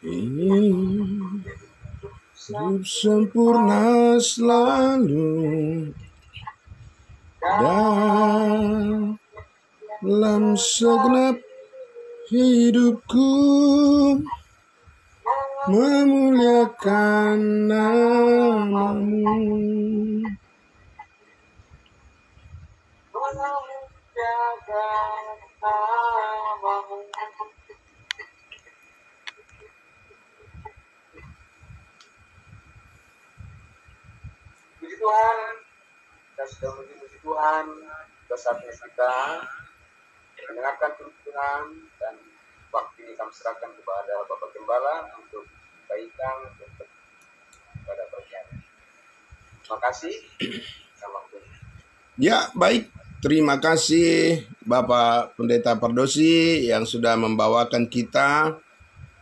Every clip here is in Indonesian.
Ingin hidup sempurna selalu dalam segenap hidupku, memuliakan namamu. Puji Tuhan, kita sudah memuji Tuhan. Saatnya kita mendengarkan firman Tuhan, dan waktu ini kami serahkan kepada Bapak Gembala untuk kebaikan untuk pada perjalanan. Terima kasih. Salam Tuhan. Ya, baik. Terima kasih Bapak Pendeta Pardosi yang sudah membawakan kita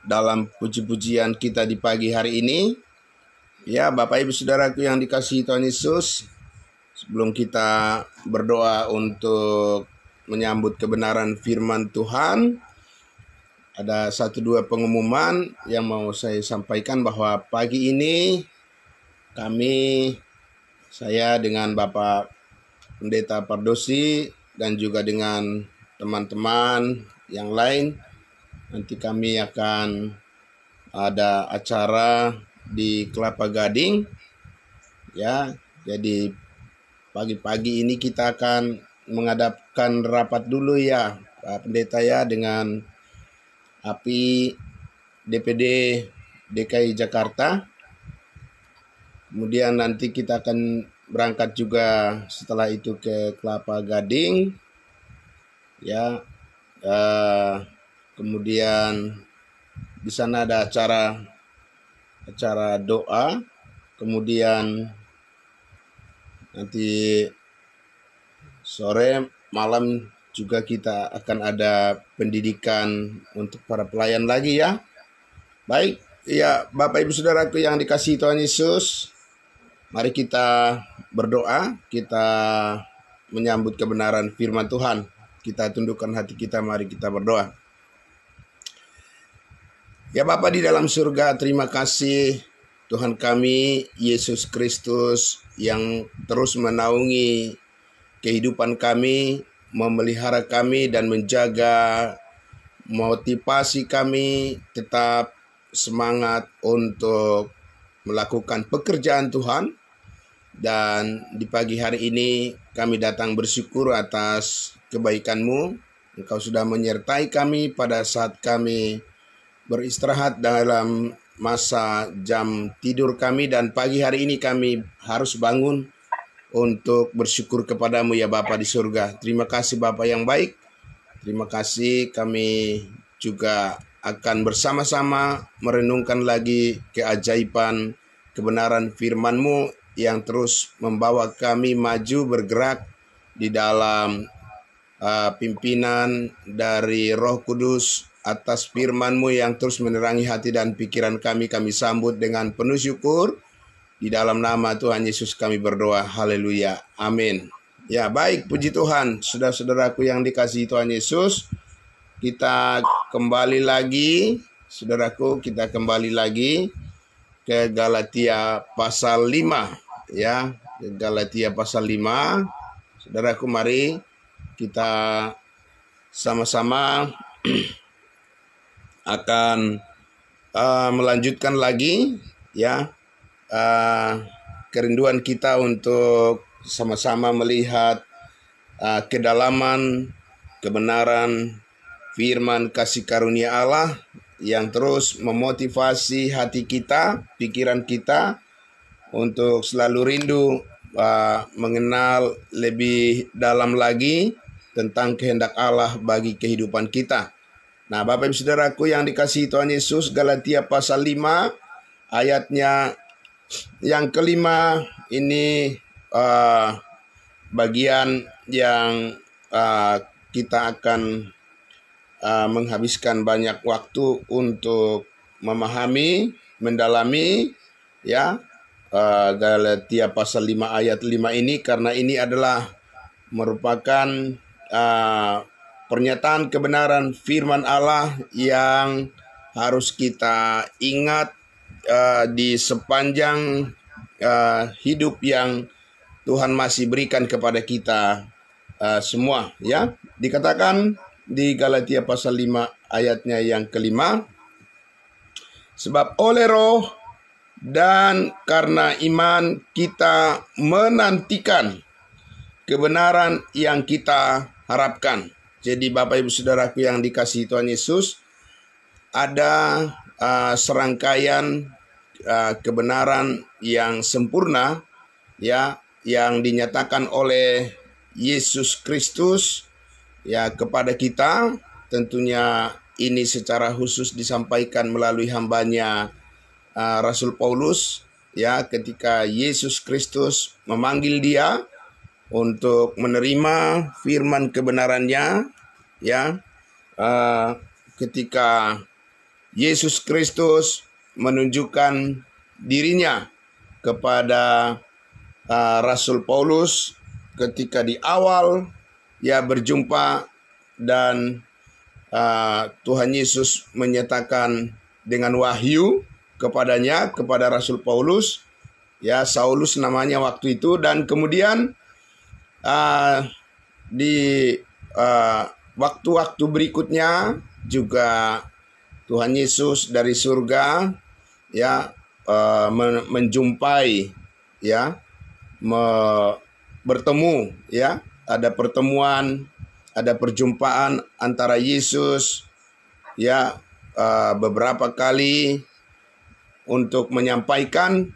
dalam puji-pujian kita di pagi hari ini. Ya, Bapak Ibu Saudaraku yang dikasihi Tuhan Yesus, sebelum kita berdoa untuk menyambut kebenaran firman Tuhan, ada 1-2 pengumuman yang mau saya sampaikan, bahwa pagi ini saya dengan Bapak Pendeta Pardosi dan juga dengan teman-teman yang lain, nanti kami akan ada acara di Kelapa Gading. Ya, jadi pagi-pagi ini kita akan mengadakan rapat dulu ya, Pak Pendeta ya, dengan API DPD DKI Jakarta. Kemudian nanti kita akan berangkat juga setelah itu ke Kelapa Gading. Ya, kemudian di sana ada acara doa. Kemudian nanti sore malam juga kita akan ada pendidikan untuk para pelayan lagi ya. Baik, ya Bapak Ibu Saudaraku yang dikasihi Tuhan Yesus, mari kita berdoa, kita menyambut kebenaran firman Tuhan. Kita tundukkan hati kita, mari kita berdoa. Ya Bapa di dalam surga, terima kasih Tuhan kami Yesus Kristus yang terus menaungi kehidupan kami, memelihara kami dan menjaga motivasi kami tetap semangat untuk melakukan pekerjaan Tuhan. Dan di pagi hari ini kami datang bersyukur atas kebaikan-Mu. Engkau sudah menyertai kami pada saat kami beristirahat dalam masa jam tidur kami, dan pagi hari ini kami harus bangun untuk bersyukur kepadamu ya Bapa di surga. Terima kasih Bapa yang baik. Terima kasih, kami juga akan bersama-sama merenungkan lagi keajaiban kebenaran firman-Mu yang terus membawa kami maju bergerak di dalam pimpinan dari Roh Kudus atas firman-Mu yang terus menerangi hati dan pikiran kami. Kami sambut dengan penuh syukur. Di dalam nama Tuhan Yesus kami berdoa. Haleluya. Amin. Ya baik, puji Tuhan. Saudara-saudaraku yang dikasihi Tuhan Yesus, kita kembali lagi. Saudaraku, kita kembali lagi ke Galatia pasal 5. Ya, ke Galatia pasal 5. Saudaraku, mari kita sama-sama akan melanjutkan lagi ya kerinduan kita untuk sama-sama melihat kedalaman kebenaran firman kasih karunia Allah yang terus memotivasi hati kita, pikiran kita untuk selalu rindu mengenal lebih dalam lagi tentang kehendak Allah bagi kehidupan kita. Nah, Bapak Ibu Saudaraku yang dikasihi Tuhan Yesus, Galatia pasal 5 ayatnya yang kelima ini bagian yang kita akan menghabiskan banyak waktu untuk memahami, mendalami ya Galatia pasal 5 ayat 5 ini, karena ini adalah merupakan pernyataan kebenaran firman Allah yang harus kita ingat di sepanjang hidup yang Tuhan masih berikan kepada kita semua, ya. Dikatakan di Galatia pasal 5 ayatnya yang kelima, sebab oleh Roh dan karena iman kita menantikan kebenaran yang kita harapkan. Jadi Bapak Ibu Saudaraku yang dikasihi Tuhan Yesus, ada serangkaian kebenaran yang sempurna, ya, yang dinyatakan oleh Yesus Kristus, ya, kepada kita. Tentunya ini secara khusus disampaikan melalui hambanya Rasul Paulus, ya, ketika Yesus Kristus memanggil dia untuk menerima firman kebenarannya, ya, ketika Yesus Kristus menunjukkan dirinya kepada Rasul Paulus ketika di awal ya berjumpa, dan Tuhan Yesus menyatakan dengan wahyu kepadanya, kepada Rasul Paulus, ya, Saulus namanya waktu itu. Dan kemudian di waktu-waktu berikutnya juga Tuhan Yesus dari surga, ya, menjumpai, ya, bertemu, ya, ada pertemuan, ada perjumpaan antara Yesus, ya, beberapa kali untuk menyampaikan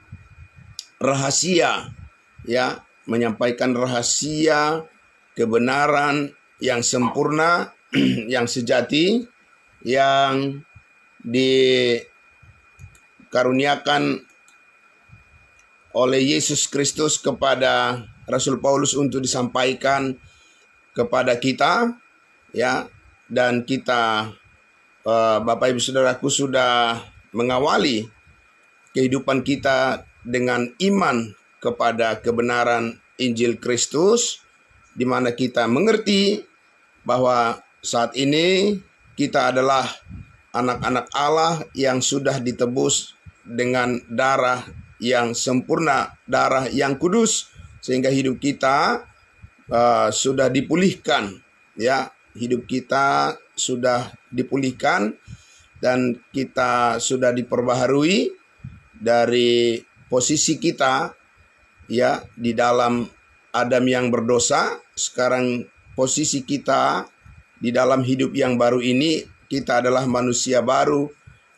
rahasia, ya, menyampaikan rahasia kebenaran yang sempurna, yang sejati, yang dikaruniakan oleh Yesus Kristus kepada Rasul Paulus untuk disampaikan kepada kita, ya. Dan kita Bapak Ibu Saudaraku sudah mengawali kehidupan kita dengan iman kepada kebenaran Injil Kristus, di mana kita mengerti bahwa saat ini kita adalah anak-anak Allah yang sudah ditebus dengan darah yang sempurna, darah yang kudus, sehingga hidup kita sudah dipulihkan, ya, hidup kita sudah dipulihkan dan kita sudah diperbaharui dari posisi kita, ya, di dalam Adam yang berdosa. Sekarang posisi kita di dalam hidup yang baru ini, kita adalah manusia baru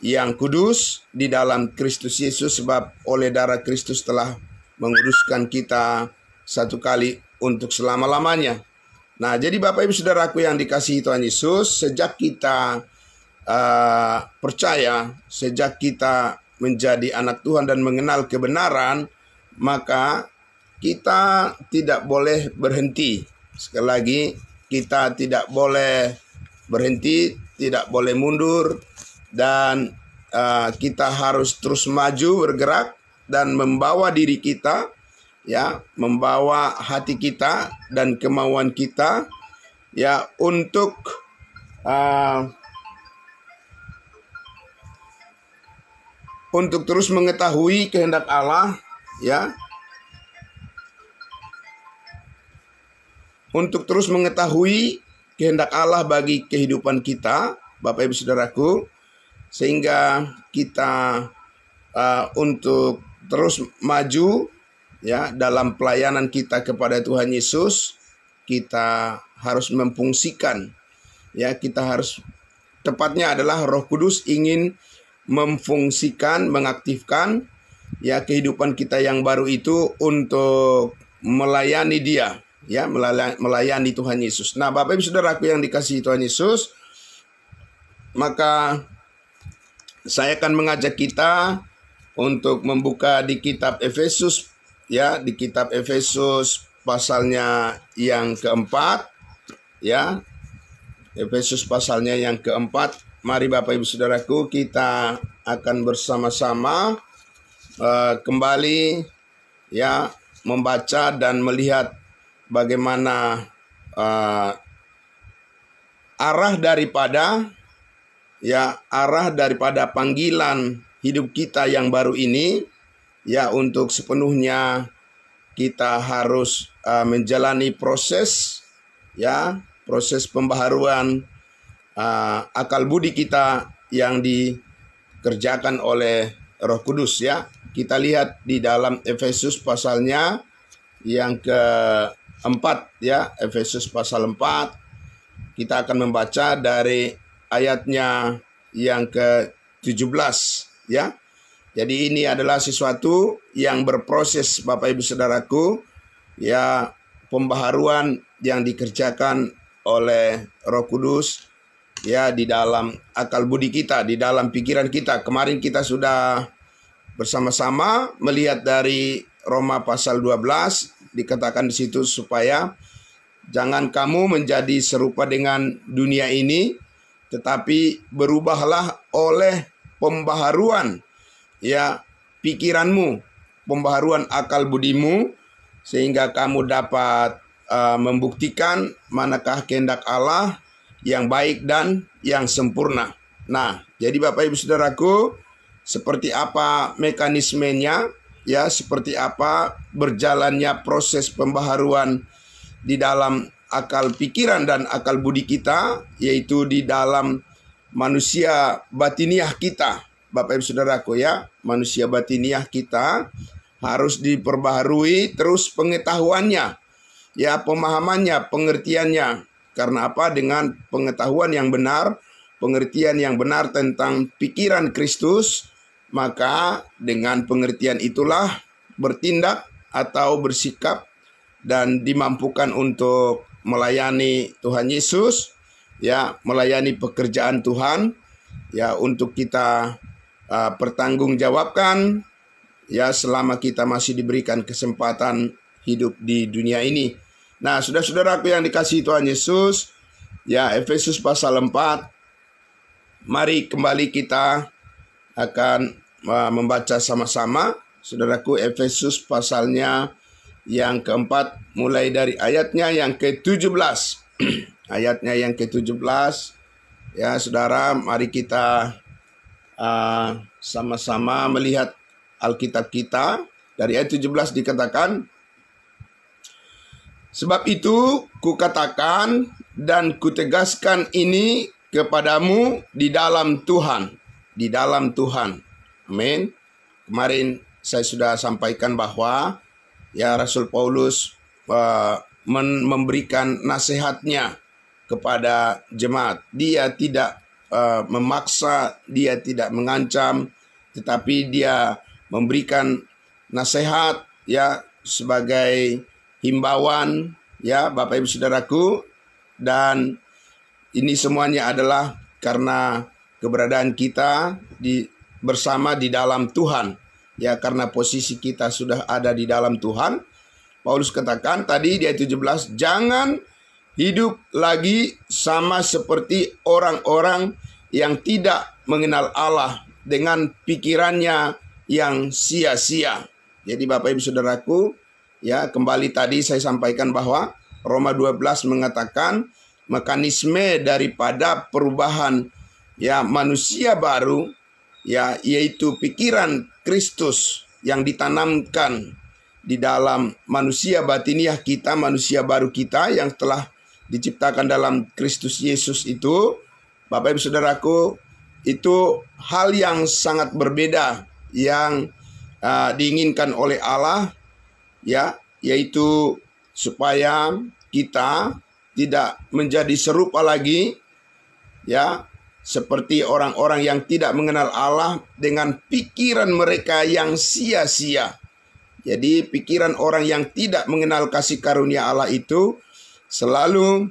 yang kudus di dalam Kristus Yesus, sebab oleh darah Kristus telah menguduskan kita satu kali untuk selama-lamanya. Nah, jadi Bapak Ibu Saudaraku yang dikasihi Tuhan Yesus, sejak kita percaya, sejak kita menjadi anak Tuhan dan mengenal kebenaran, maka kita tidak boleh berhenti. Sekali lagi, kita tidak boleh berhenti, tidak boleh mundur, dan kita harus terus maju, bergerak, dan membawa diri kita, ya, membawa hati kita dan kemauan kita, ya, untuk terus mengetahui kehendak Allah, ya, untuk terus mengetahui kehendak Allah bagi kehidupan kita, Bapak Ibu Saudaraku, sehingga kita untuk terus maju, ya, dalam pelayanan kita kepada Tuhan Yesus. Kita harus memfungsikan, ya, kita harus, tepatnya adalah Roh Kudus ingin memfungsikan, mengaktifkan, ya, kehidupan kita yang baru itu untuk melayani Dia, ya, melayani Tuhan Yesus. Nah, Bapak Ibu Saudaraku yang dikasihi Tuhan Yesus, maka saya akan mengajak kita untuk membuka di kitab Efesus, ya, di kitab Efesus pasalnya yang keempat, ya, Efesus pasalnya yang keempat. Mari Bapak Ibu Saudaraku, kita akan bersama-sama kembali, ya, membaca dan melihat bagaimana arah daripada, ya arah daripada panggilan hidup kita yang baru ini, ya untuk sepenuhnya kita harus menjalani proses, ya proses pembaharuan akal budi kita yang dikerjakan oleh Roh Kudus, ya. Kita lihat di dalam Efesus pasalnya yang keempat, ya, Efesus pasal 4. Kita akan membaca dari ayatnya yang ke-17, ya. Jadi ini adalah sesuatu yang berproses, Bapak Ibu Saudaraku, ya, pembaharuan yang dikerjakan oleh Roh Kudus, ya, di dalam akal budi kita, di dalam pikiran kita. Kemarin kita sudah bersama-sama melihat dari Roma pasal 12, dikatakan di situ supaya jangan kamu menjadi serupa dengan dunia ini, tetapi berubahlah oleh pembaharuan, ya, pikiranmu, pembaharuan akal budimu, sehingga kamu dapat membuktikan manakah kehendak Allah yang baik dan yang sempurna. Nah, jadi Bapak Ibu Saudaraku, seperti apa mekanismenya, ya, seperti apa berjalannya proses pembaharuan di dalam akal pikiran dan akal budi kita, yaitu di dalam manusia batiniah kita, Bapak Ibu Saudaraku, ya. Manusia batiniah kita harus diperbaharui terus pengetahuannya, ya, pemahamannya, pengertiannya. Karena apa? Dengan pengetahuan yang benar, pengertian yang benar tentang pikiran Kristus, maka dengan pengertian itulah bertindak atau bersikap dan dimampukan untuk melayani Tuhan Yesus, ya, melayani pekerjaan Tuhan, ya, untuk kita pertanggungjawabkan, ya, selama kita masih diberikan kesempatan hidup di dunia ini. Nah, saudara-saudaraku yang dikasihi Tuhan Yesus, ya, Efesus pasal 4, mari kembali kita akan membaca sama-sama, saudaraku, Efesus pasalnya yang keempat, mulai dari ayatnya yang ke-17. Ayatnya yang ke-17, ya, saudara, mari kita sama-sama melihat Alkitab kita. Dari ayat 17 dikatakan, sebab itu kukatakan dan kutegaskan ini kepadamu di dalam Tuhan. Di dalam Tuhan. Amin. Kemarin saya sudah sampaikan bahwa, ya, Rasul Paulus memberikan nasihatnya kepada jemaat. Dia tidak memaksa, dia tidak mengancam, tetapi dia memberikan nasihat, ya, sebagai himbauan, ya, Bapak Ibu Saudaraku, dan ini semuanya adalah karena keberadaan kita bersama di dalam Tuhan, ya, karena posisi kita sudah ada di dalam Tuhan. Paulus katakan tadi di ayat 17, jangan hidup lagi sama seperti orang-orang yang tidak mengenal Allah dengan pikirannya yang sia-sia. Jadi Bapak Ibu Saudaraku, ya, kembali tadi saya sampaikan bahwa Roma 12 mengatakan mekanisme daripada perubahan, ya, manusia baru, ya, yaitu pikiran Kristus yang ditanamkan di dalam manusia batiniah kita, manusia baru kita yang telah diciptakan dalam Kristus Yesus itu, Bapak Ibu Saudaraku, itu hal yang sangat berbeda yang diinginkan oleh Allah, ya, yaitu supaya kita tidak menjadi serupa lagi, ya, seperti orang-orang yang tidak mengenal Allah dengan pikiran mereka yang sia-sia. Jadi pikiran orang yang tidak mengenal kasih karunia Allah itu selalu,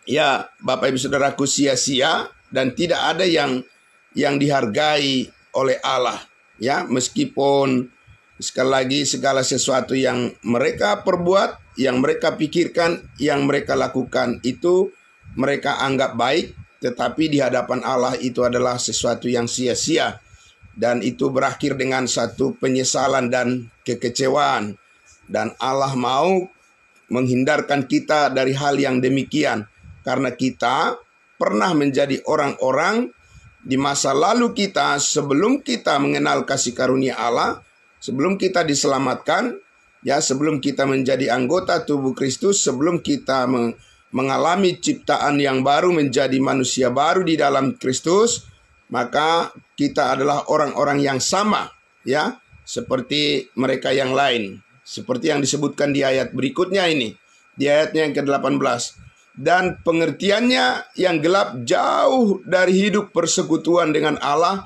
ya, Bapak Ibu Saudaraku, sia-sia dan tidak ada yang dihargai oleh Allah, ya, meskipun sekali lagi segala sesuatu yang mereka perbuat, yang mereka pikirkan, yang mereka lakukan itu mereka anggap baik, tetapi di hadapan Allah itu adalah sesuatu yang sia-sia. Dan itu berakhir dengan satu penyesalan dan kekecewaan. Dan Allah mau menghindarkan kita dari hal yang demikian. Karena kita pernah menjadi orang-orang di masa lalu kita, sebelum kita mengenal kasih karunia Allah, sebelum kita diselamatkan, ya, sebelum kita menjadi anggota tubuh Kristus, sebelum kita mengalami ciptaan yang baru, menjadi manusia baru di dalam Kristus, maka kita adalah orang-orang yang sama, ya, seperti mereka yang lain. Seperti yang disebutkan di ayat berikutnya ini, di ayatnya yang ke-18. Dan pengertiannya yang gelap jauh dari hidup persekutuan dengan Allah.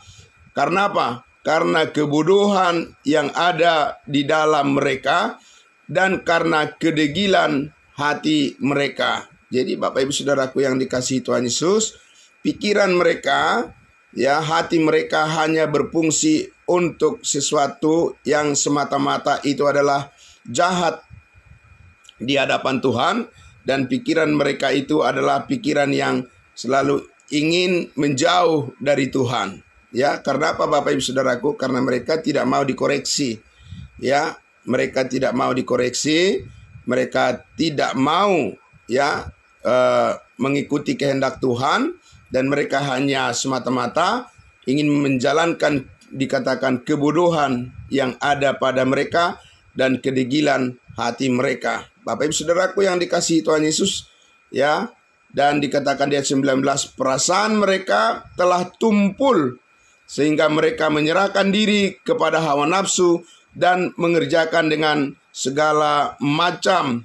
Karena apa? Karena kebodohan yang ada di dalam mereka dan karena kedegilan hati mereka. Jadi Bapak Ibu Saudaraku yang dikasihi Tuhan Yesus, pikiran mereka, ya, hati mereka hanya berfungsi untuk sesuatu yang semata-mata itu adalah jahat di hadapan Tuhan. Dan pikiran mereka itu adalah pikiran yang selalu ingin menjauh dari Tuhan. Ya, karena apa Bapak Ibu Saudaraku? Karena mereka tidak mau dikoreksi. Ya, mereka tidak mau dikoreksi, mereka tidak mau, ya, mengikuti kehendak Tuhan, dan mereka hanya semata-mata ingin menjalankan, dikatakan, kebodohan yang ada pada mereka dan kedegilan hati mereka. Bapak Ibu Saudaraku yang dikasihi Tuhan Yesus, ya, dan dikatakan di ayat 19, perasaan mereka telah tumpul sehingga mereka menyerahkan diri kepada hawa nafsu dan mengerjakan dengan segala macam,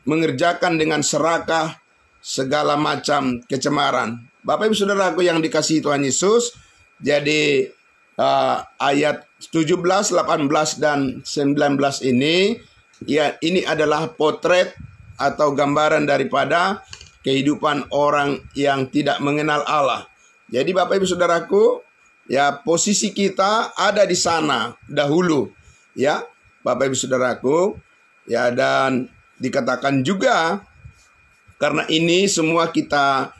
mengerjakan dengan serakah segala macam kecemaran. Bapak Ibu Saudaraku yang dikasihi Tuhan Yesus, jadi ayat 17, 18, dan 19 ini, ya, ini adalah potret atau gambaran daripada kehidupan orang yang tidak mengenal Allah. Jadi Bapak Ibu Saudaraku, ya, posisi kita ada di sana dahulu, ya, Bapak Ibu Saudaraku, ya, dan dikatakan juga karena ini semua kita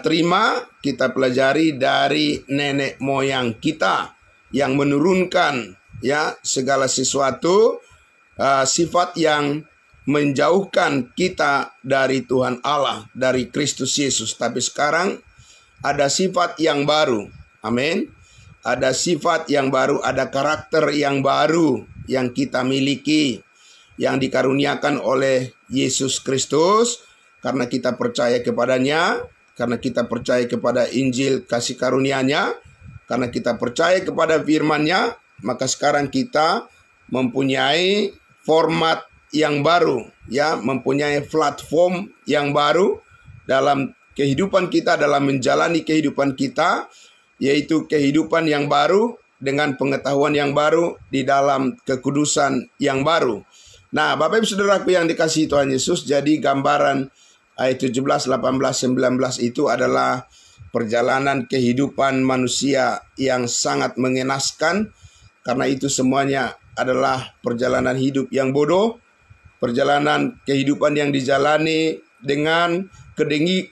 terima, kita pelajari dari nenek moyang kita yang menurunkan, ya, segala sesuatu, sifat yang menjauhkan kita dari Tuhan Allah, dari Kristus Yesus. Tapi sekarang ada sifat yang baru. Amin. Ada sifat yang baru, ada karakter yang baru yang kita miliki, yang dikaruniakan oleh Yesus Kristus karena kita percaya kepadanya, karena kita percaya kepada Injil kasih karunia-Nya, karena kita percaya kepada firman-Nya, maka sekarang kita mempunyai format yang baru, ya, mempunyai platform yang baru dalam kehidupan kita, dalam menjalani kehidupan kita, yaitu kehidupan yang baru dengan pengetahuan yang baru di dalam kekudusan yang baru. Nah, Bapak Ibu Saudaraku yang dikasihi Tuhan Yesus, jadi gambaran ayat 17, 18, 19 itu adalah perjalanan kehidupan manusia yang sangat mengenaskan, karena itu semuanya adalah perjalanan hidup yang bodoh, perjalanan kehidupan yang dijalani dengan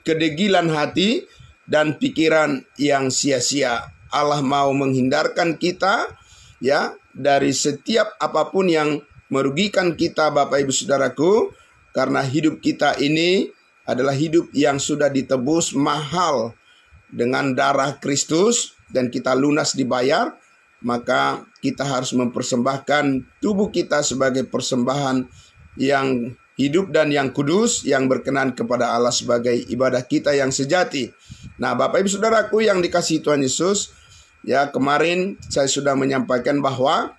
kedegilan hati dan pikiran yang sia-sia. Allah mau menghindarkan kita, ya, dari setiap apapun yang merugikan kita Bapak Ibu Saudaraku, karena hidup kita ini adalah hidup yang sudah ditebus mahal dengan darah Kristus dan kita lunas dibayar. Maka kita harus mempersembahkan tubuh kita sebagai persembahan yang hidup dan yang kudus, yang berkenan kepada Allah sebagai ibadah kita yang sejati. Nah, Bapak Ibu Saudaraku yang dikasihi Tuhan Yesus, ya, kemarin saya sudah menyampaikan bahwa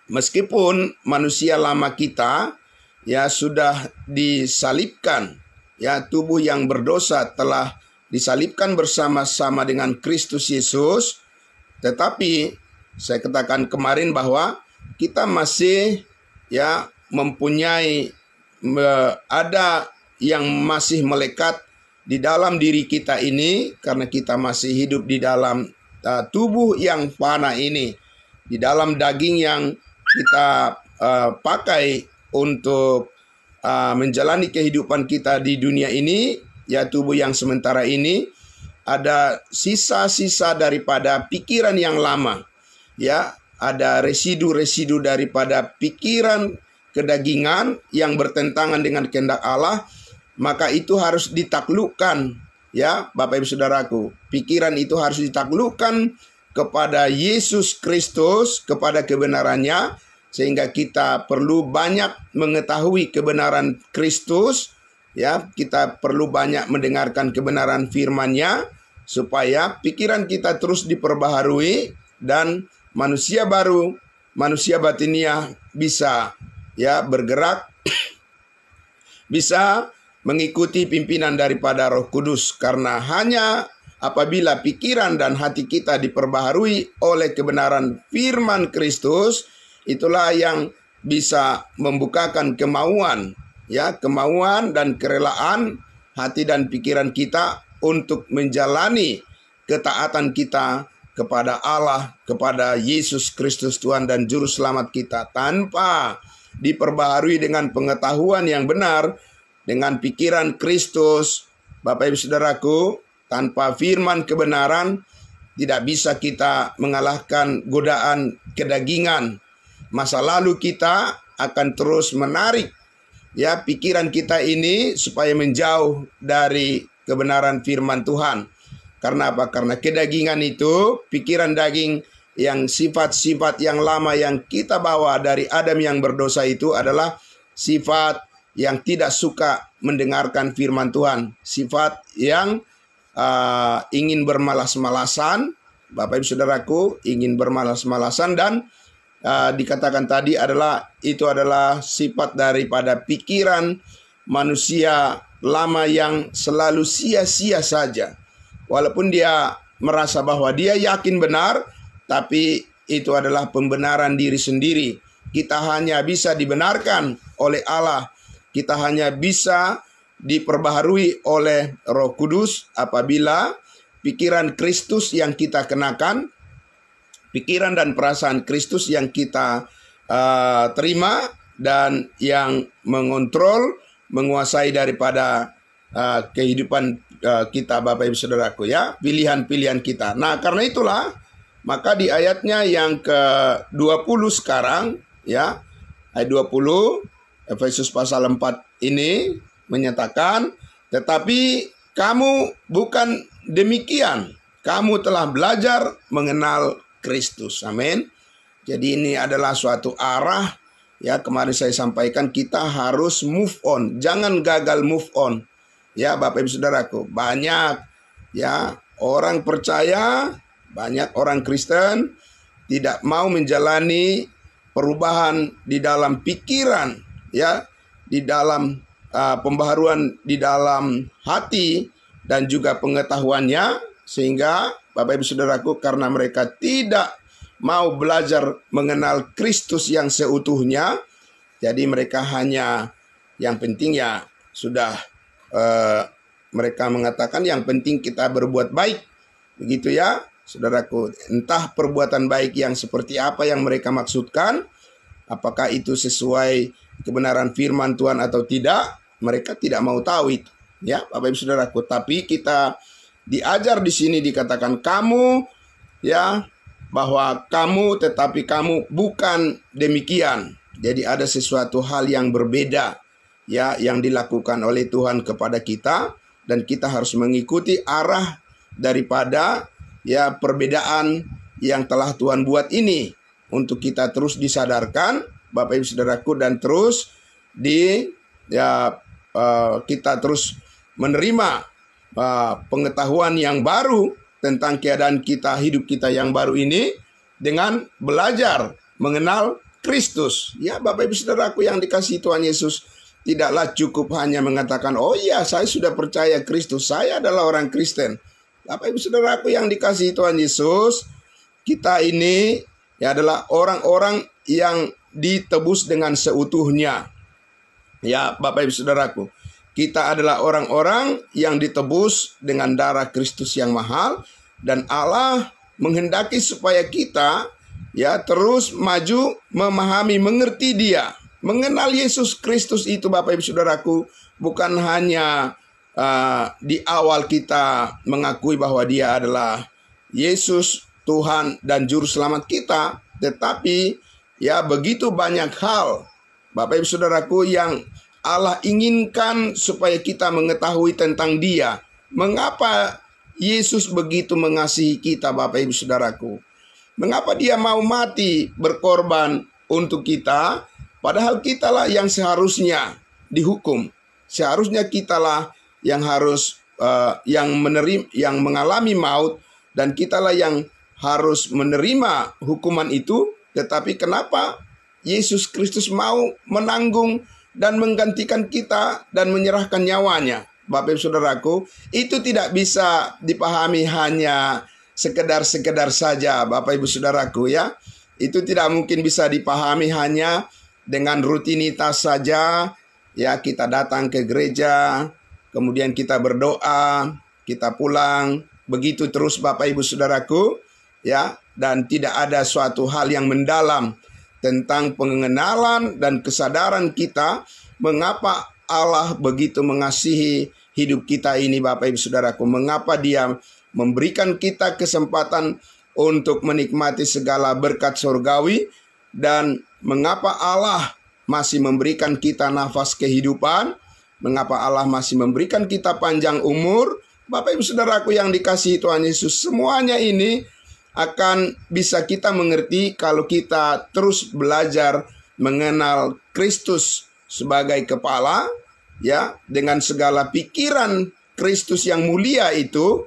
meskipun manusia lama kita, ya, sudah disalibkan, ya, tubuh yang berdosa telah disalibkan bersama-sama dengan Kristus Yesus, tetapi saya katakan kemarin bahwa kita masih, ya, mempunyai ada yang masih melekat di dalam diri kita ini, karena kita masih hidup di dalam tubuh yang fana ini, di dalam daging yang kita pakai untuk menjalani kehidupan kita di dunia ini, ya, tubuh yang sementara ini. Ada sisa-sisa daripada pikiran yang lama, ya, ada residu-residu daripada pikiran kedagingan yang bertentangan dengan kehendak Allah, maka itu harus ditaklukkan Ya, Bapak Ibu Saudaraku, pikiran itu harus ditaklukkan kepada Yesus Kristus, kepada kebenarannya, sehingga kita perlu banyak mengetahui kebenaran Kristus. Ya, kita perlu banyak mendengarkan kebenaran firman-Nya supaya pikiran kita terus diperbaharui dan manusia baru, manusia batiniah bisa ya bergerak, bisa mengikuti pimpinan daripada Roh Kudus, karena hanya apabila pikiran dan hati kita diperbaharui oleh kebenaran firman Kristus, itulah yang bisa membukakan kemauan, ya, kemauan dan kerelaan hati dan pikiran kita untuk menjalani ketaatan kita kepada Allah, kepada Yesus Kristus Tuhan dan Juru Selamat kita, tanpa diperbaharui dengan pengetahuan yang benar, dengan pikiran Kristus. Bapak Ibu Saudaraku, tanpa firman kebenaran tidak bisa kita mengalahkan godaan kedagingan. Masa lalu kita akan terus menarik ya pikiran kita ini supaya menjauh dari kebenaran firman Tuhan. Karena apa? Karena kedagingan itu, pikiran daging yang sifat-sifat yang lama yang kita bawa dari Adam yang berdosa itu adalah sifat yang tidak suka mendengarkan firman Tuhan. Sifat yang ingin bermalas-malasan. Bapak Ibu Saudaraku, ingin bermalas-malasan, dan dikatakan tadi itu adalah sifat daripada pikiran manusia lama yang selalu sia-sia saja. Walaupun dia merasa bahwa dia yakin benar, tapi itu adalah pembenaran diri sendiri. Kita hanya bisa dibenarkan oleh Allah. Kita hanya bisa diperbaharui oleh Roh Kudus apabila pikiran Kristus yang kita kenakan, pikiran dan perasaan Kristus yang kita terima dan yang mengontrol, menguasai daripada kehidupan kita, Bapak Ibu Saudaraku, ya, pilihan-pilihan kita. Nah, karena itulah maka di ayatnya yang ke-20 sekarang, ya, ayat 20 Efesus pasal 4 ini menyatakan, tetapi kamu bukan demikian, kamu telah belajar mengenal Kristus. Amin. Jadi ini adalah suatu arah, ya, kemarin saya sampaikan kita harus move on, jangan gagal move on. Ya, Bapak Ibu Saudaraku, banyak ya orang percaya, banyak orang Kristen tidak mau menjalani perubahan di dalam pikiran, ya, di dalam pembaharuan di dalam hati dan juga pengetahuannya, sehingga Bapak Ibu Saudaraku, karena mereka tidak mau belajar mengenal Kristus yang seutuhnya, jadi mereka hanya yang penting ya sudah mereka mengatakan yang penting kita berbuat baik, begitu ya, saudaraku. Entah perbuatan baik yang seperti apa yang mereka maksudkan, apakah itu sesuai kebenaran firman Tuhan atau tidak, mereka tidak mau tahu itu, ya, Bapak Ibu Saudaraku. Tapi kita diajar di sini dikatakan kamu, ya, bahwa kamu, tetapi kamu bukan demikian. Jadi ada sesuatu hal yang berbeda, ya, yang dilakukan oleh Tuhan kepada kita, dan kita harus mengikuti arah daripada ya perbedaan yang telah Tuhan buat ini, untuk kita terus disadarkan, Bapak Ibu Saudaraku, dan terus kita terus menerima pengetahuan yang baru tentang keadaan kita, hidup kita yang baru ini, dengan belajar mengenal Kristus. Ya, Bapak Ibu Saudaraku yang dikasihi Tuhan Yesus, tidaklah cukup hanya mengatakan, oh iya, saya sudah percaya Kristus, saya adalah orang Kristen. Bapak Ibu Saudaraku yang dikasihi Tuhan Yesus, kita ini ya adalah orang-orang yang ditebus dengan seutuhnya. Ya, Bapak Ibu Saudaraku, kita adalah orang-orang yang ditebus dengan darah Kristus yang mahal, dan Allah menghendaki supaya kita ya terus maju memahami, mengerti Dia. Mengenal Yesus Kristus itu, Bapak Ibu Saudaraku, bukan hanya di awal kita mengakui bahwa Dia adalah Yesus, Tuhan dan Juru Selamat kita, tetapi ya begitu banyak hal, Bapak Ibu Saudaraku, yang Allah inginkan supaya kita mengetahui tentang Dia. Mengapa Yesus begitu mengasihi kita, Bapak Ibu Saudaraku? Mengapa dia mau mati berkorban untuk kita, padahal kitalah yang seharusnya dihukum. Seharusnya kitalah yang harus yang mengalami maut, dan kitalah yang harus menerima hukuman itu. Tetapi kenapa Yesus Kristus mau menanggung dan menggantikan kita dan menyerahkan nyawanya? Bapak Ibu Saudaraku, itu tidak bisa dipahami hanya sekedar saja, Bapak Ibu Saudaraku ya. Itu tidak mungkin bisa dipahami hanya dengan rutinitas saja. Ya, kita datang ke gereja, kemudian kita berdoa, kita pulang, begitu terus Bapak Ibu Saudaraku ya, dan tidak ada suatu hal yang mendalam tentang pengenalan dan kesadaran kita mengapa Allah begitu mengasihi hidup kita ini, Bapak Ibu Saudaraku. Mengapa dia memberikan kita kesempatan untuk menikmati segala berkat surgawi, dan mengapa Allah masih memberikan kita nafas kehidupan, mengapa Allah masih memberikan kita panjang umur. Bapak Ibu Saudaraku yang dikasihi Tuhan Yesus, semuanya ini akan bisa kita mengerti kalau kita terus belajar mengenal Kristus sebagai kepala, ya, dengan segala pikiran Kristus yang mulia itu,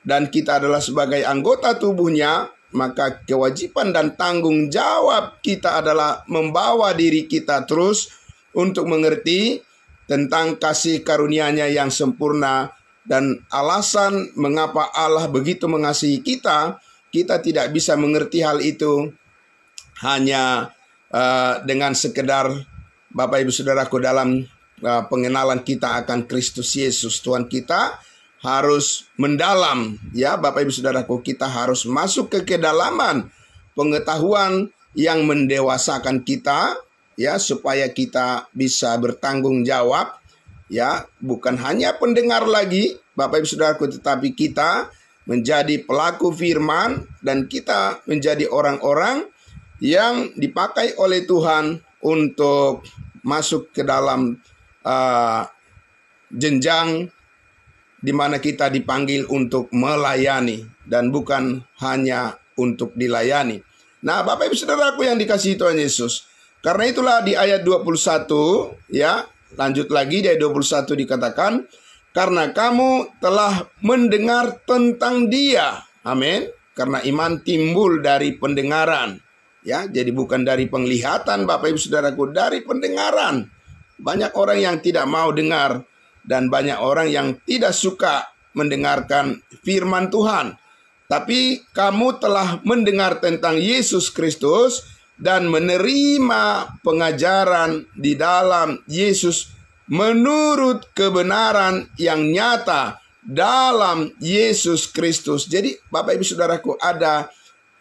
dan kita adalah sebagai anggota tubuhnya. Maka kewajiban dan tanggung jawab kita adalah membawa diri kita terus untuk mengerti tentang kasih karunia-Nya yang sempurna, dan alasan mengapa Allah begitu mengasihi kita. Kita tidak bisa mengerti hal itu hanya dengan sekedar, Bapak Ibu Saudaraku, dalam pengenalan kita akan Kristus Yesus Tuhan kita harus mendalam, ya Bapak Ibu Saudaraku. Kita harus masuk ke kedalaman pengetahuan yang mendewasakan kita, ya, supaya kita bisa bertanggung jawab, ya, bukan hanya pendengar lagi Bapak Ibu Saudaraku, tetapi kita menjadi pelaku firman, dan kita menjadi orang-orang yang dipakai oleh Tuhan untuk masuk ke dalam jenjang di mana kita dipanggil untuk melayani dan bukan hanya untuk dilayani. Nah, Bapak Ibu Saudaraku yang dikasihi Tuhan Yesus, karena itulah di ayat 21, ya, lanjut lagi di ayat 21 dikatakan, karena kamu telah mendengar tentang Dia. Amin. Karena iman timbul dari pendengaran, ya. Jadi bukan dari penglihatan, Bapak Ibu Saudaraku, dari pendengaran. Banyak orang yang tidak mau dengar, dan banyak orang yang tidak suka mendengarkan firman Tuhan. Tapi kamu telah mendengar tentang Yesus Kristus dan menerima pengajaran di dalam Yesus menurut kebenaran yang nyata dalam Yesus Kristus. Jadi Bapak Ibu Saudaraku,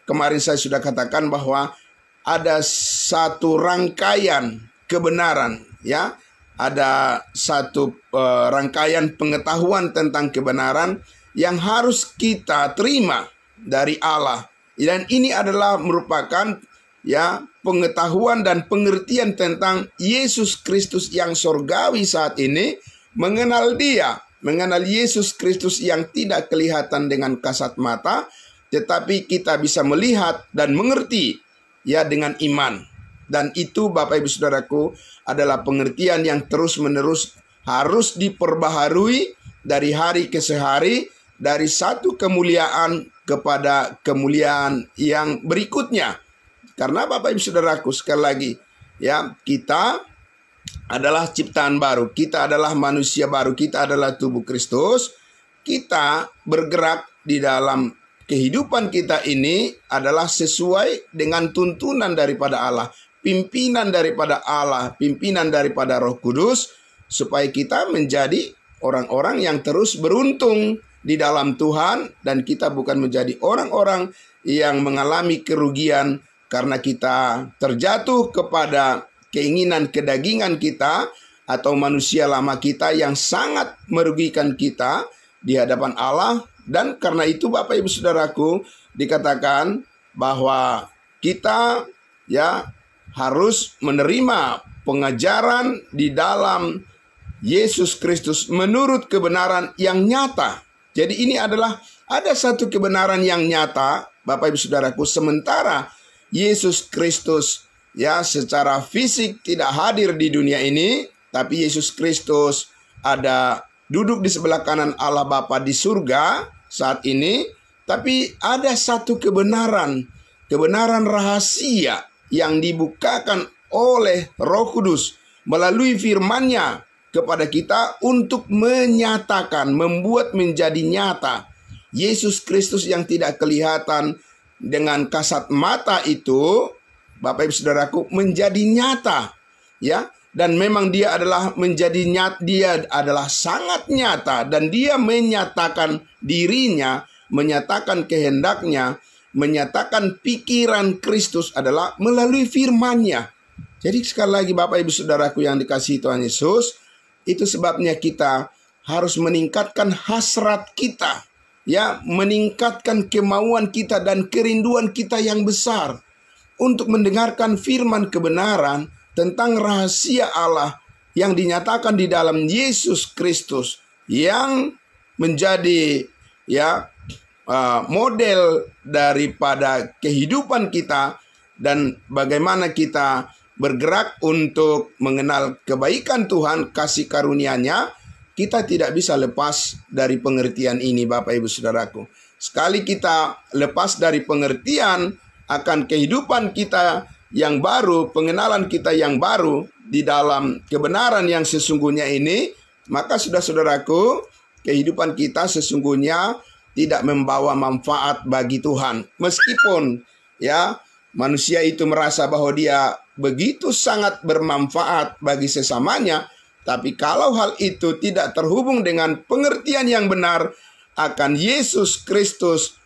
kemarin saya sudah katakan bahwa ada satu rangkaian kebenaran, ya. Ada satu rangkaian pengetahuan tentang kebenaran yang harus kita terima dari Allah. Dan ini adalah merupakan, ya, pengetahuan dan pengertian tentang Yesus Kristus yang surgawi saat ini, mengenal Dia, mengenal Yesus Kristus yang tidak kelihatan dengan kasat mata, tetapi kita bisa melihat dan mengerti, ya, dengan iman. Dan itu Bapak Ibu Saudaraku adalah pengertian yang terus-menerus harus diperbaharui dari hari ke hari, dari satu kemuliaan kepada kemuliaan yang berikutnya. Karena Bapak Ibu Saudaraku, sekali lagi, ya, kita adalah ciptaan baru, kita adalah manusia baru, kita adalah tubuh Kristus. Kita bergerak di dalam kehidupan kita ini adalah sesuai dengan tuntunan daripada Allah, pimpinan daripada Allah, pimpinan daripada Roh Kudus, supaya kita menjadi orang-orang yang terus beruntung di dalam Tuhan, dan kita bukan menjadi orang-orang yang mengalami kerugian karena kita terjatuh kepada keinginan kedagingan kita atau manusia lama kita yang sangat merugikan kita di hadapan Allah. Dan karena itu Bapak Ibu Saudaraku, dikatakan bahwa kita, ya, harus menerima pengajaran di dalam Yesus Kristus menurut kebenaran yang nyata. Jadi ini adalah ada satu kebenaran yang nyata, Bapak Ibu Saudaraku, sementara Yesus Kristus ya secara fisik tidak hadir di dunia ini, tapi Yesus Kristus ada duduk di sebelah kanan Allah Bapa di surga saat ini. Tapi ada satu kebenaran rahasia yang dibukakan oleh Roh Kudus melalui firman-Nya kepada kita untuk menyatakan, membuat menjadi nyata Yesus Kristus yang tidak kelihatan dengan kasat mata itu, Bapak Ibu Saudaraku, menjadi nyata, ya. Dan memang dia adalah menjadi nyata, dia adalah sangat nyata, dan dia menyatakan dirinya, menyatakan kehendaknya, menyatakan pikiran Kristus adalah melalui firman-Nya. Jadi sekali lagi Bapak Ibu Saudaraku yang dikasihi Tuhan Yesus, itu sebabnya kita harus meningkatkan hasrat kita, ya, meningkatkan kemauan kita dan kerinduan kita yang besar untuk mendengarkan firman kebenaran tentang rahasia Allah yang dinyatakan di dalam Yesus Kristus yang menjadi ya model daripada kehidupan kita dan bagaimana kita bergerak untuk mengenal kebaikan Tuhan, kasih karunia-Nya. Kita tidak bisa lepas dari pengertian ini, Bapak Ibu Saudaraku. Sekali kita lepas dari pengertian akan kehidupan kita yang baru, pengenalan kita yang baru di dalam kebenaran yang sesungguhnya ini, maka saudaraku, kehidupan kita sesungguhnya tidak membawa manfaat bagi Tuhan. Meskipun ya manusia itu merasa bahwa dia begitu sangat bermanfaat bagi sesamanya, tapi kalau hal itu tidak terhubung dengan pengertian yang benar akan Yesus Kristus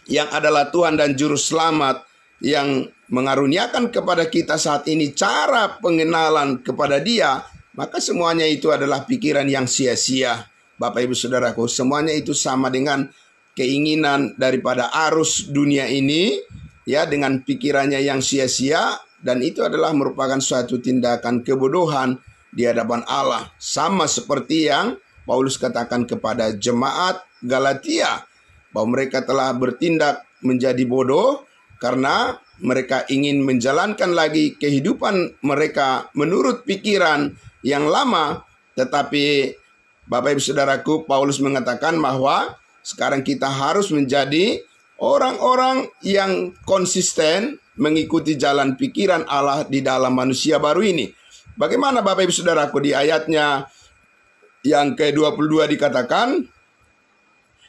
yang adalah Tuhan dan Juru Selamat, yang mengaruniakan kepada kita saat ini cara pengenalan kepada Dia, maka semuanya itu adalah pikiran yang sia-sia. Bapak Ibu Saudaraku, semuanya itu sama dengan keinginan daripada arus dunia ini, ya, dengan pikirannya yang sia-sia, dan itu adalah merupakan suatu tindakan kebodohan di hadapan Allah. Sama seperti yang Paulus katakan kepada jemaat Galatia, bahwa mereka telah bertindak menjadi bodoh karena mereka ingin menjalankan lagi kehidupan mereka menurut pikiran yang lama. Tetapi Bapak Ibu Saudaraku, Paulus mengatakan bahwa sekarang kita harus menjadi orang-orang yang konsisten mengikuti jalan pikiran Allah di dalam manusia baru ini. Bagaimana Bapak Ibu Saudaraku, di ayatnya yang ke-22 dikatakan,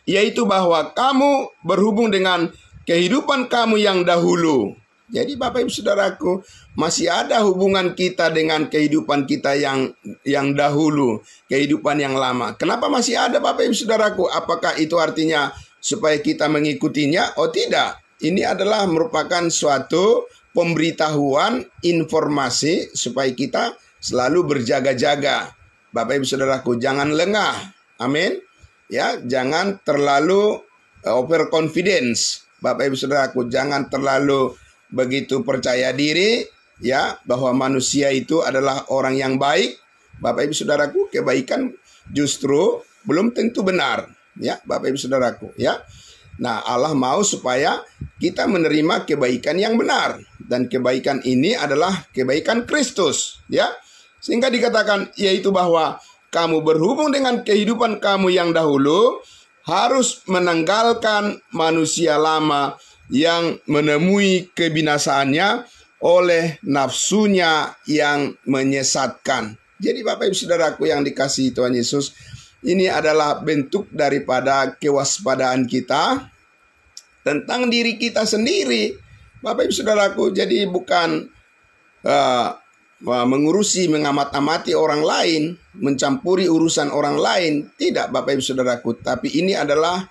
yaitu bahwa kamu berhubung dengan kehidupan kamu yang dahulu. Jadi Bapak Ibu Saudaraku, masih ada hubungan kita dengan kehidupan kita yang dahulu, kehidupan yang lama. Kenapa masih ada Bapak Ibu Saudaraku? Apakah itu artinya supaya kita mengikutinya? Oh tidak. Ini adalah merupakan suatu pemberitahuan, informasi supaya kita selalu berjaga-jaga. Bapak Ibu Saudaraku, jangan lengah. Amin. Ya, jangan terlalu overconfidence. Bapak Ibu Saudaraku, jangan terlalu begitu percaya diri, ya, bahwa manusia itu adalah orang yang baik. Bapak Ibu Saudaraku, kebaikan justru belum tentu benar, ya, Bapak Ibu Saudaraku, ya. Nah, Allah mau supaya kita menerima kebaikan yang benar, dan kebaikan ini adalah kebaikan Kristus, ya. Sehingga dikatakan yaitu bahwa kamu berhubung dengan kehidupan kamu yang dahulu, harus menanggalkan manusia lama yang menemui kebinasaannya oleh nafsunya yang menyesatkan. Jadi Bapak Ibu Saudaraku yang dikasihi Tuhan Yesus, ini adalah bentuk daripada kewaspadaan kita tentang diri kita sendiri. Bapak Ibu Saudaraku, jadi bukan mengurusi, mengamat-amati orang lain, mencampuri urusan orang lain. Tidak Bapak Ibu Saudaraku, tapi ini adalah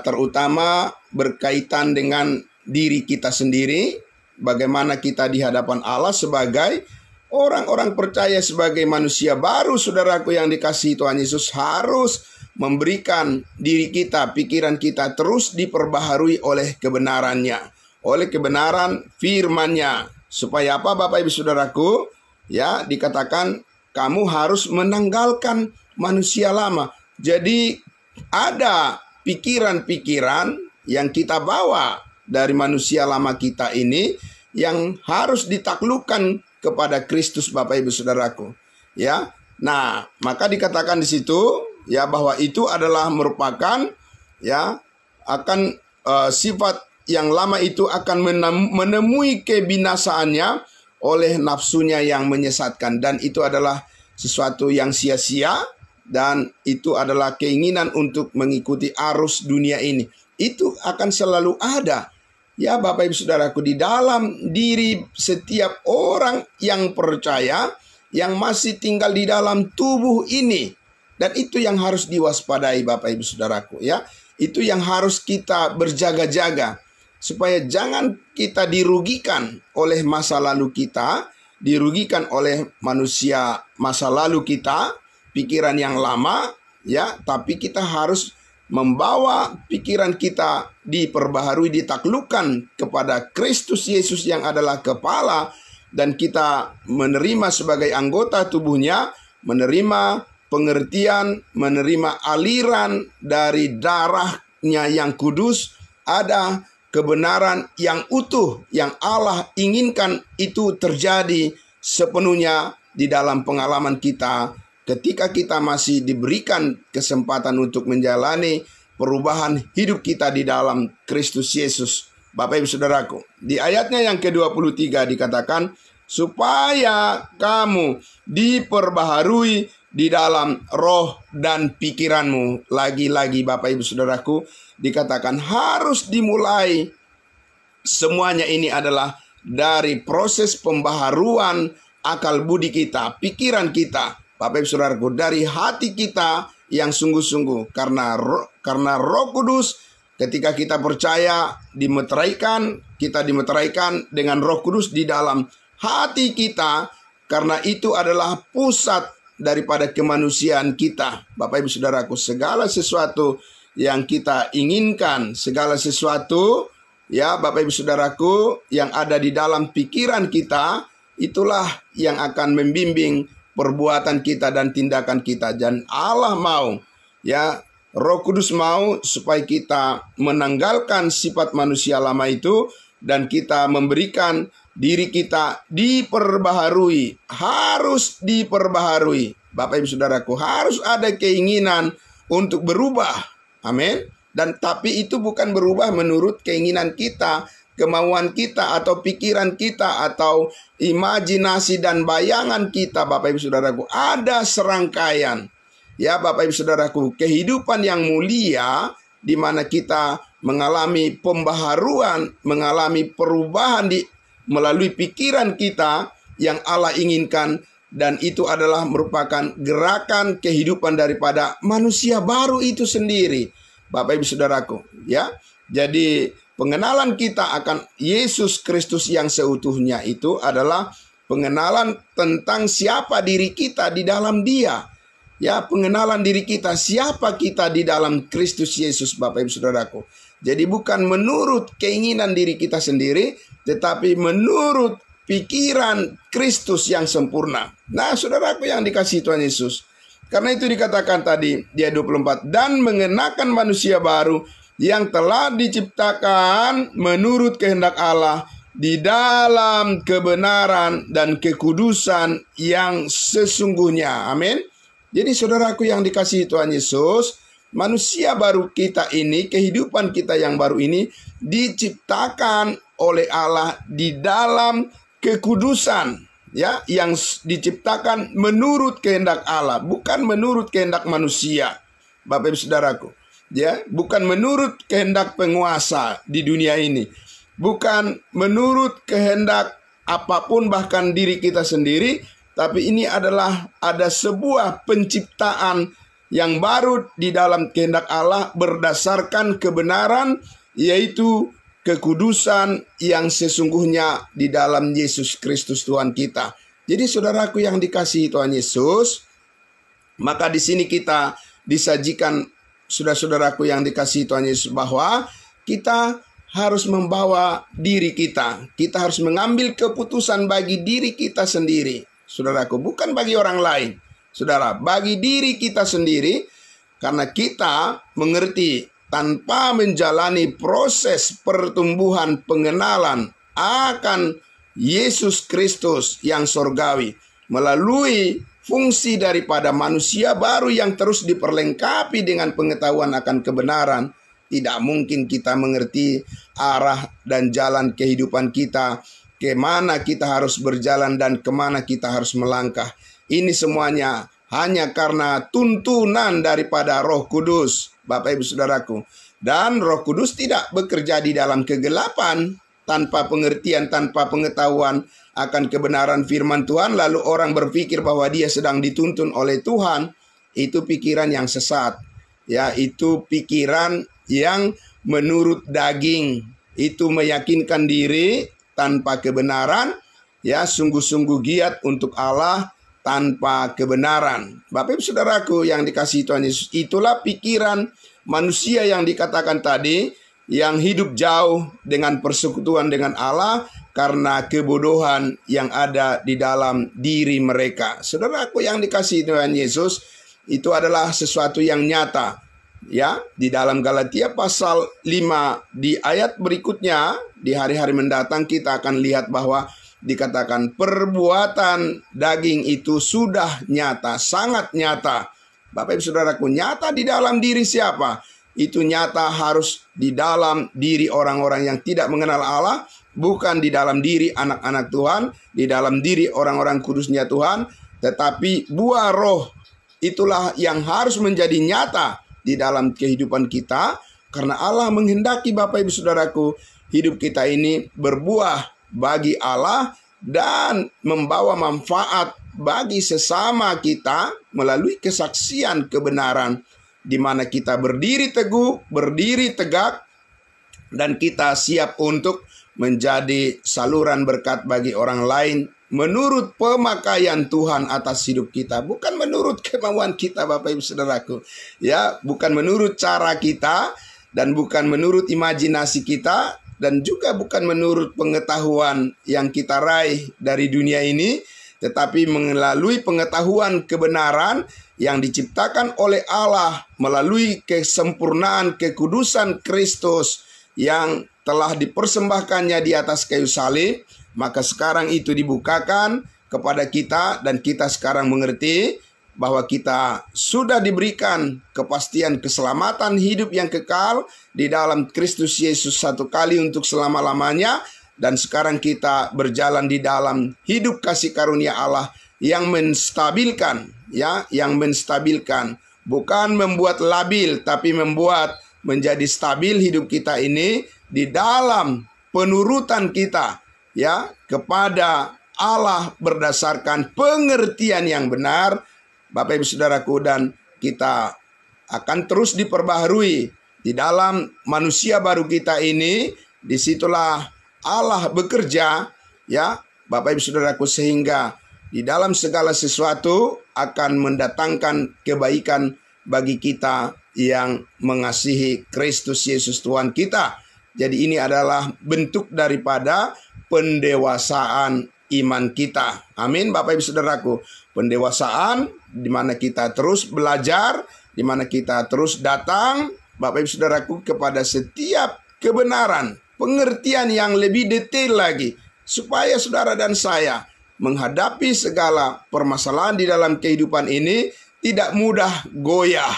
terutama berkaitan dengan diri kita sendiri, bagaimana kita di hadapan Allah sebagai orang-orang percaya, sebagai manusia baru. Saudaraku yang dikasihi Tuhan Yesus, harus memberikan diri kita, pikiran kita terus diperbaharui oleh kebenarannya, oleh kebenaran firman-Nya. Supaya apa Bapak Ibu Saudaraku? Ya, dikatakan kamu harus menanggalkan manusia lama. Jadi ada pikiran-pikiran yang kita bawa dari manusia lama kita ini yang harus ditaklukkan kepada Kristus, Bapak Ibu Saudaraku. Ya. Nah, maka dikatakan di situ ya bahwa itu adalah merupakan ya akan sifat yang lama itu akan menemui kebinasaannya oleh nafsunya yang menyesatkan, dan itu adalah sesuatu yang sia-sia, dan itu adalah keinginan untuk mengikuti arus dunia ini. Itu akan selalu ada. Ya Bapak Ibu Saudaraku, di dalam diri setiap orang yang percaya yang masih tinggal di dalam tubuh ini. Dan itu yang harus diwaspadai Bapak Ibu Saudaraku ya. Itu yang harus kita berjaga-jaga supaya jangan kita dirugikan oleh masa lalu kita, dirugikan oleh manusia masa lalu kita, pikiran yang lama ya, tapi kita harus membawa pikiran kita diperbaharui, ditaklukkan kepada Kristus Yesus yang adalah kepala, dan kita menerima sebagai anggota tubuhnya, menerima pengertian, menerima aliran dari darahnya yang kudus, ada kebenaran yang utuh yang Allah inginkan itu terjadi sepenuhnya di dalam pengalaman kita ketika kita masih diberikan kesempatan untuk menjalani perubahan hidup kita di dalam Kristus Yesus. Bapak Ibu Saudaraku, di ayatnya yang ke-23 dikatakan, supaya kamu diperbaharui di dalam roh dan pikiranmu. Lagi-lagi Bapak Ibu Saudaraku, dikatakan harus dimulai. Semuanya ini adalah dari proses pembaharuan akal budi kita, pikiran kita. Bapak Ibu Saudaraku, dari hati kita yang sungguh-sungguh. Karena Roh Kudus ketika kita percaya dimeteraikan, kita dimeteraikan dengan Roh Kudus di dalam hati kita, karena itu adalah pusat daripada kemanusiaan kita. Bapak Ibu Saudaraku, segala sesuatu yang kita inginkan, segala sesuatu ya Bapak Ibu Saudaraku yang ada di dalam pikiran kita, itulah yang akan membimbing perbuatan kita dan tindakan kita. Dan Allah mau ya, Roh Kudus mau supaya kita menanggalkan sifat manusia lama itu dan kita memberikan diri kita diperbaharui. Harus diperbaharui. Bapak Ibu Saudaraku, harus ada keinginan untuk berubah. Amin. Dan tapi itu bukan berubah menurut keinginan kita, kemauan kita, atau pikiran kita, atau imajinasi dan bayangan kita. Bapak Ibu Saudaraku, ada serangkaian ya Bapak Ibu Saudaraku, kehidupan yang mulia di mana kita mengalami pembaharuan, mengalami perubahan melalui pikiran kita yang Allah inginkan, dan itu adalah merupakan gerakan kehidupan daripada manusia baru itu sendiri. Bapak Ibu Saudaraku, ya. Jadi pengenalan kita akan Yesus Kristus yang seutuhnya itu adalah pengenalan tentang siapa diri kita di dalam Dia. Ya, pengenalan diri kita, siapa kita di dalam Kristus Yesus, Bapak Ibu Saudaraku. Jadi bukan menurut keinginan diri kita sendiri, tetapi menurut pikiran Kristus yang sempurna. Nah, saudaraku yang dikasihi Tuhan Yesus, karena itu dikatakan tadi di ayat 24, dan mengenakan manusia baru yang telah diciptakan menurut kehendak Allah di dalam kebenaran dan kekudusan yang sesungguhnya. Amin. Jadi saudaraku yang dikasihi Tuhan Yesus, manusia baru kita ini, kehidupan kita yang baru ini diciptakan oleh Allah di dalam kekudusan, ya, yang diciptakan menurut kehendak Allah, bukan menurut kehendak manusia. Bapak Ibu Saudaraku, ya, bukan menurut kehendak penguasa di dunia ini, bukan menurut kehendak apapun bahkan diri kita sendiri, tapi ini adalah ada sebuah penciptaan yang baru di dalam kehendak Allah berdasarkan kebenaran, yaitu kekudusan yang sesungguhnya di dalam Yesus Kristus Tuhan kita. Jadi saudaraku yang dikasihi Tuhan Yesus, maka di sini kita disajikan, saudara-saudaraku yang dikasihi Tuhan Yesus, bahwa kita harus membawa diri kita. Kita harus mengambil keputusan bagi diri kita sendiri. saudaraku, bukan bagi orang lain. Saudara, bagi diri kita sendiri, karena kita mengerti tanpa menjalani proses pertumbuhan pengenalan akan Yesus Kristus yang sorgawi, melalui fungsi daripada manusia baru yang terus diperlengkapi dengan pengetahuan akan kebenaran, tidak mungkin kita mengerti arah dan jalan kehidupan kita, kemana kita harus berjalan dan kemana kita harus melangkah. Ini semuanya hanya karena tuntunan daripada Roh Kudus, Bapak Ibu Saudaraku. Dan Roh Kudus tidak bekerja di dalam kegelapan, tanpa pengertian, tanpa pengetahuan akan kebenaran firman Tuhan, lalu orang berpikir bahwa dia sedang dituntun oleh Tuhan. Itu pikiran yang sesat. Ya, itu pikiran yang menurut daging. Itu meyakinkan diri tanpa kebenaran, ya, sungguh-sungguh giat untuk Allah tanpa kebenaran. Bapak Ibu Saudaraku yang dikasihi Tuhan Yesus, itulah pikiran manusia yang dikatakan tadi, yang hidup jauh dengan persekutuan dengan Allah karena kebodohan yang ada di dalam diri mereka. Saudaraku yang dikasihi Tuhan Yesus, itu adalah sesuatu yang nyata. Ya, di dalam Galatia pasal 5 di ayat berikutnya, di hari-hari mendatang kita akan lihat bahwa dikatakan perbuatan daging itu sudah nyata, sangat nyata. Bapak Ibu Saudaraku, nyata di dalam diri siapa? Itu nyata harus di dalam diri orang-orang yang tidak mengenal Allah, bukan di dalam diri anak-anak Tuhan, di dalam diri orang-orang kudusnya Tuhan, tetapi buah roh itulah yang harus menjadi nyata di dalam kehidupan kita, karena Allah menghendaki Bapak Ibu Saudaraku, hidup kita ini berbuah bagi Allah dan membawa manfaat bagi sesama kita melalui kesaksian kebenaran, di mana kita berdiri teguh, berdiri tegak, dan kita siap untuk menjadi saluran berkat bagi orang lain menurut pemakaian Tuhan atas hidup kita, bukan menurut kemauan kita, Bapak Ibu Saudaraku. Ya, bukan menurut cara kita dan bukan menurut imajinasi kita, dan juga bukan menurut pengetahuan yang kita raih dari dunia ini, tetapi melalui pengetahuan kebenaran yang diciptakan oleh Allah melalui kesempurnaan kekudusan Kristus yang telah dipersembahkannya di atas kayu salib. Maka sekarang itu dibukakan kepada kita, dan kita sekarang mengerti bahwa kita sudah diberikan kepastian keselamatan hidup yang kekal di dalam Kristus Yesus satu kali untuk selama-lamanya. Dan sekarang kita berjalan di dalam hidup kasih karunia Allah yang menstabilkan, ya, yang menstabilkan, bukan membuat labil, tapi membuat menjadi stabil hidup kita ini di dalam penurutan kita, ya, kepada Allah berdasarkan pengertian yang benar, Bapak Ibu Saudaraku, dan kita akan terus diperbaharui di dalam manusia baru kita ini. Disitulah Allah bekerja, ya, Bapak Ibu Saudaraku, sehingga di dalam segala sesuatu akan mendatangkan kebaikan bagi kita yang mengasihi Kristus Yesus Tuhan kita. Jadi ini adalah bentuk daripada pendewasaan iman kita. Amin, Bapak Ibu Saudaraku. Pendewasaan di mana kita terus belajar, di mana kita terus datang, Bapak Ibu Saudaraku, kepada setiap kebenaran, pengertian yang lebih detail lagi, supaya saudara dan saya menghadapi segala permasalahan di dalam kehidupan ini tidak mudah goyah,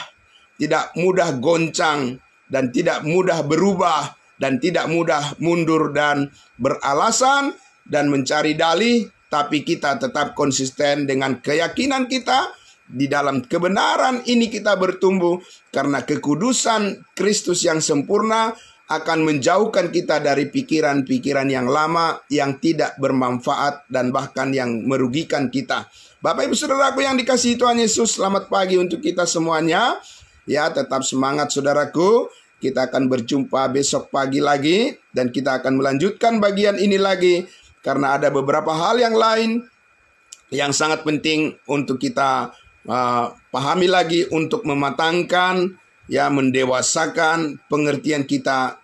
tidak mudah goncang, dan tidak mudah berubah, dan tidak mudah mundur dan beralasan dan mencari dalih, tapi kita tetap konsisten dengan keyakinan kita. Di dalam kebenaran ini kita bertumbuh, karena kekudusan Kristus yang sempurna akan menjauhkan kita dari pikiran-pikiran yang lama yang tidak bermanfaat dan bahkan yang merugikan kita. Bapak Ibu Saudaraku yang dikasihi Tuhan Yesus, selamat pagi untuk kita semuanya. Ya, tetap semangat saudaraku. Kita akan berjumpa besok pagi lagi, dan kita akan melanjutkan bagian ini lagi, karena ada beberapa hal yang lain yang sangat penting untuk kita pahami lagi, untuk mematangkan, ya, mendewasakan pengertian kita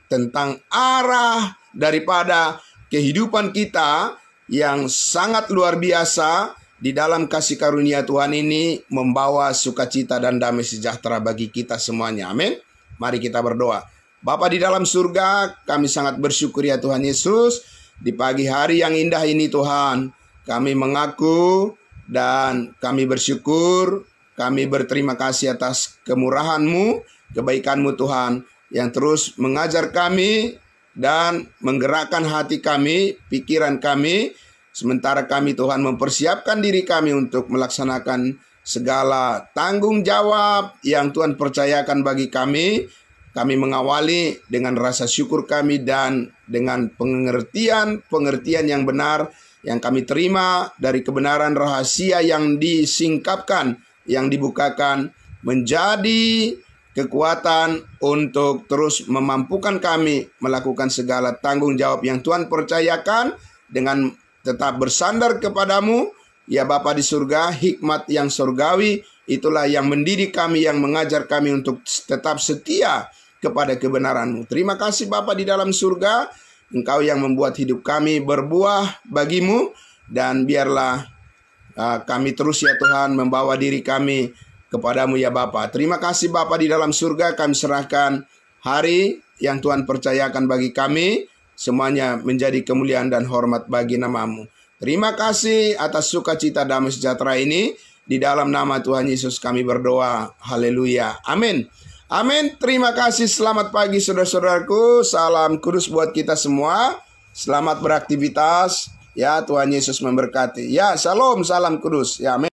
tentang arah daripada kehidupan kita yang sangat luar biasa di dalam kasih karunia Tuhan ini membawa sukacita dan damai sejahtera bagi kita semuanya. Amin. Mari kita berdoa. Bapa di dalam surga, kami sangat bersyukur ya Tuhan Yesus. Di pagi hari yang indah ini Tuhan, kami mengaku dan kami bersyukur, kami berterima kasih atas kemurahan-Mu, kebaikan-Mu Tuhan, yang terus mengajar kami dan menggerakkan hati kami, pikiran kami, sementara kami Tuhan mempersiapkan diri kami untuk melaksanakan segala tanggung jawab yang Tuhan percayakan bagi kami. Kami mengawali dengan rasa syukur kami dan dengan pengertian yang benar yang kami terima dari kebenaran rahasia yang disingkapkan, yang dibukakan, menjadi kekuatan untuk terus memampukan kami melakukan segala tanggung jawab yang Tuhan percayakan dengan tetap bersandar kepadamu. Ya Bapa di surga, hikmat yang surgawi itulah yang mendidik kami, yang mengajar kami untuk tetap setia kepada kebenaran-Mu. Terima kasih Bapa di dalam surga, Engkau yang membuat hidup kami berbuah bagi-Mu, dan biarlah kami terus ya Tuhan membawa diri kami kepadamu ya Bapa. Terima kasih Bapa di dalam surga, kami serahkan hari yang Tuhan percayakan bagi kami, semuanya menjadi kemuliaan dan hormat bagi nama-Mu. Terima kasih atas sukacita damai sejahtera ini, di dalam nama Tuhan Yesus kami berdoa. Haleluya. Amin. Amin. Terima kasih. Selamat pagi saudara-saudaraku. Salam kudus buat kita semua. Selamat beraktivitas. Ya, Tuhan Yesus memberkati. Ya, salam kudus. Ya, amin.